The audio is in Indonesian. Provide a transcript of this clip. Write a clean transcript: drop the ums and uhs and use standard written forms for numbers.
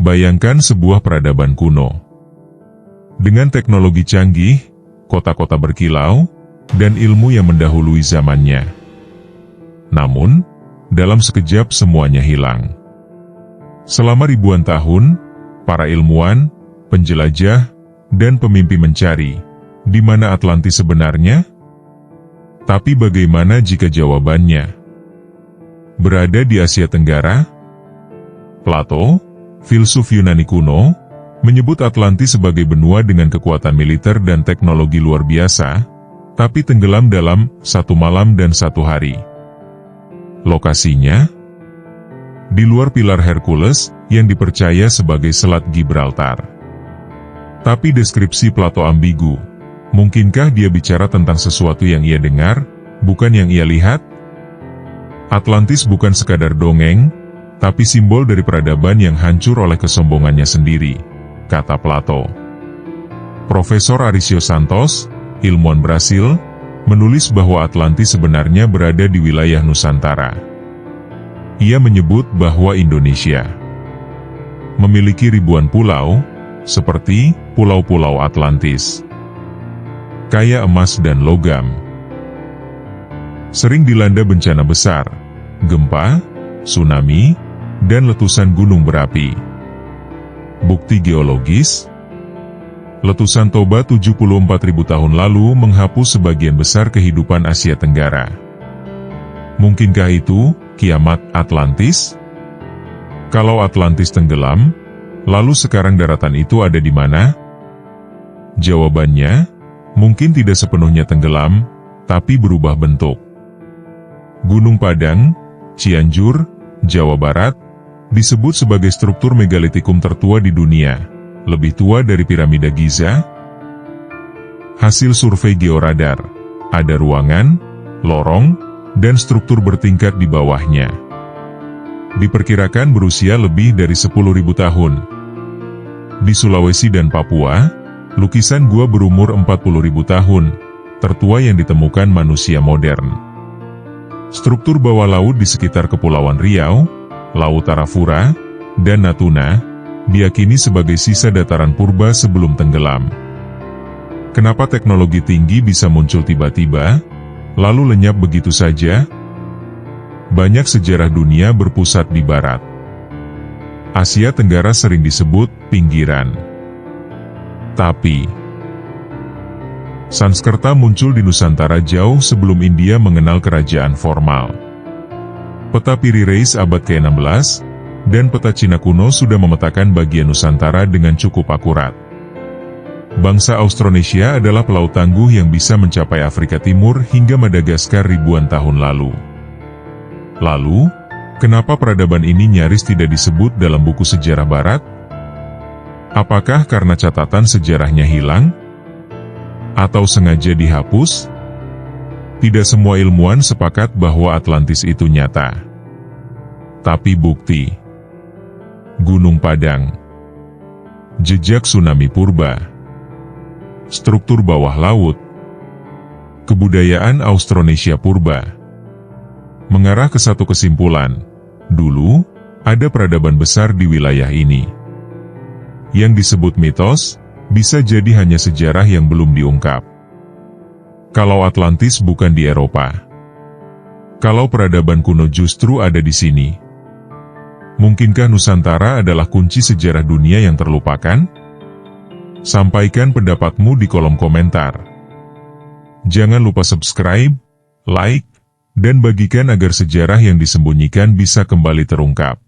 Bayangkan sebuah peradaban kuno. Dengan teknologi canggih, kota-kota berkilau, dan ilmu yang mendahului zamannya. Namun, dalam sekejap semuanya hilang. Selama ribuan tahun, para ilmuwan, penjelajah, dan pemimpi mencari, di mana Atlantis sebenarnya? Tapi bagaimana jika jawabannya berada di Asia Tenggara? Plato, filsuf Yunani kuno, menyebut Atlantis sebagai benua dengan kekuatan militer dan teknologi luar biasa, tapi tenggelam dalam 1 malam dan 1 hari. Lokasinya di luar pilar Hercules yang dipercaya sebagai Selat Gibraltar. Tapi deskripsi Plato ambigu. Mungkinkah dia bicara tentang sesuatu yang ia dengar, bukan yang ia lihat? Atlantis bukan sekadar dongeng, tapi simbol dari peradaban yang hancur oleh kesombongannya sendiri, kata Plato. Profesor Arisio Santos, ilmuwan Brasil, menulis bahwa Atlantis sebenarnya berada di wilayah Nusantara. Ia menyebut bahwa Indonesia memiliki ribuan pulau, seperti Pulau-Pulau Atlantis, kaya emas dan logam. Sering dilanda bencana besar, gempa, tsunami, dan letusan gunung berapi. Bukti geologis, letusan Toba 74.000 tahun lalu menghapus sebagian besar kehidupan Asia Tenggara. Mungkinkah itu kiamat Atlantis? Kalau Atlantis tenggelam, lalu sekarang daratan itu ada di mana? Jawabannya, mungkin tidak sepenuhnya tenggelam, tapi berubah bentuk. Gunung Padang, Cianjur, Jawa Barat, disebut sebagai struktur megalitikum tertua di dunia, lebih tua dari piramida Giza. Hasil survei georadar, ada ruangan, lorong, dan struktur bertingkat di bawahnya. Diperkirakan berusia lebih dari 10.000 tahun. Di Sulawesi dan Papua, lukisan gua berumur 40.000 tahun, tertua yang ditemukan manusia modern. Struktur bawah laut di sekitar Kepulauan Riau, Laut Arafura, dan Natuna, diyakini sebagai sisa dataran purba sebelum tenggelam. Kenapa teknologi tinggi bisa muncul tiba-tiba, lalu lenyap begitu saja? Banyak sejarah dunia berpusat di barat. Asia Tenggara sering disebut pinggiran. Tapi Sanskerta muncul di Nusantara jauh sebelum India mengenal kerajaan formal. Peta Piri Reis abad ke-16, dan peta Cina kuno sudah memetakan bagian Nusantara dengan cukup akurat. Bangsa Austronesia adalah pelaut tangguh yang bisa mencapai Afrika Timur hingga Madagaskar ribuan tahun lalu. Lalu, kenapa peradaban ini nyaris tidak disebut dalam buku sejarah Barat? Apakah karena catatan sejarahnya hilang? Atau sengaja dihapus? Tidak semua ilmuwan sepakat bahwa Atlantis itu nyata. Tapi bukti Gunung Padang, jejak tsunami purba, struktur bawah laut, kebudayaan Austronesia purba, mengarah ke satu kesimpulan: dulu ada peradaban besar di wilayah ini. Yang disebut mitos bisa jadi hanya sejarah yang belum diungkap. Kalau Atlantis bukan di Eropa, kalau peradaban kuno justru ada di sini, mungkinkah Nusantara adalah kunci sejarah dunia yang terlupakan? Sampaikan pendapatmu di kolom komentar. Jangan lupa subscribe, like, dan bagikan agar sejarah yang disembunyikan bisa kembali terungkap.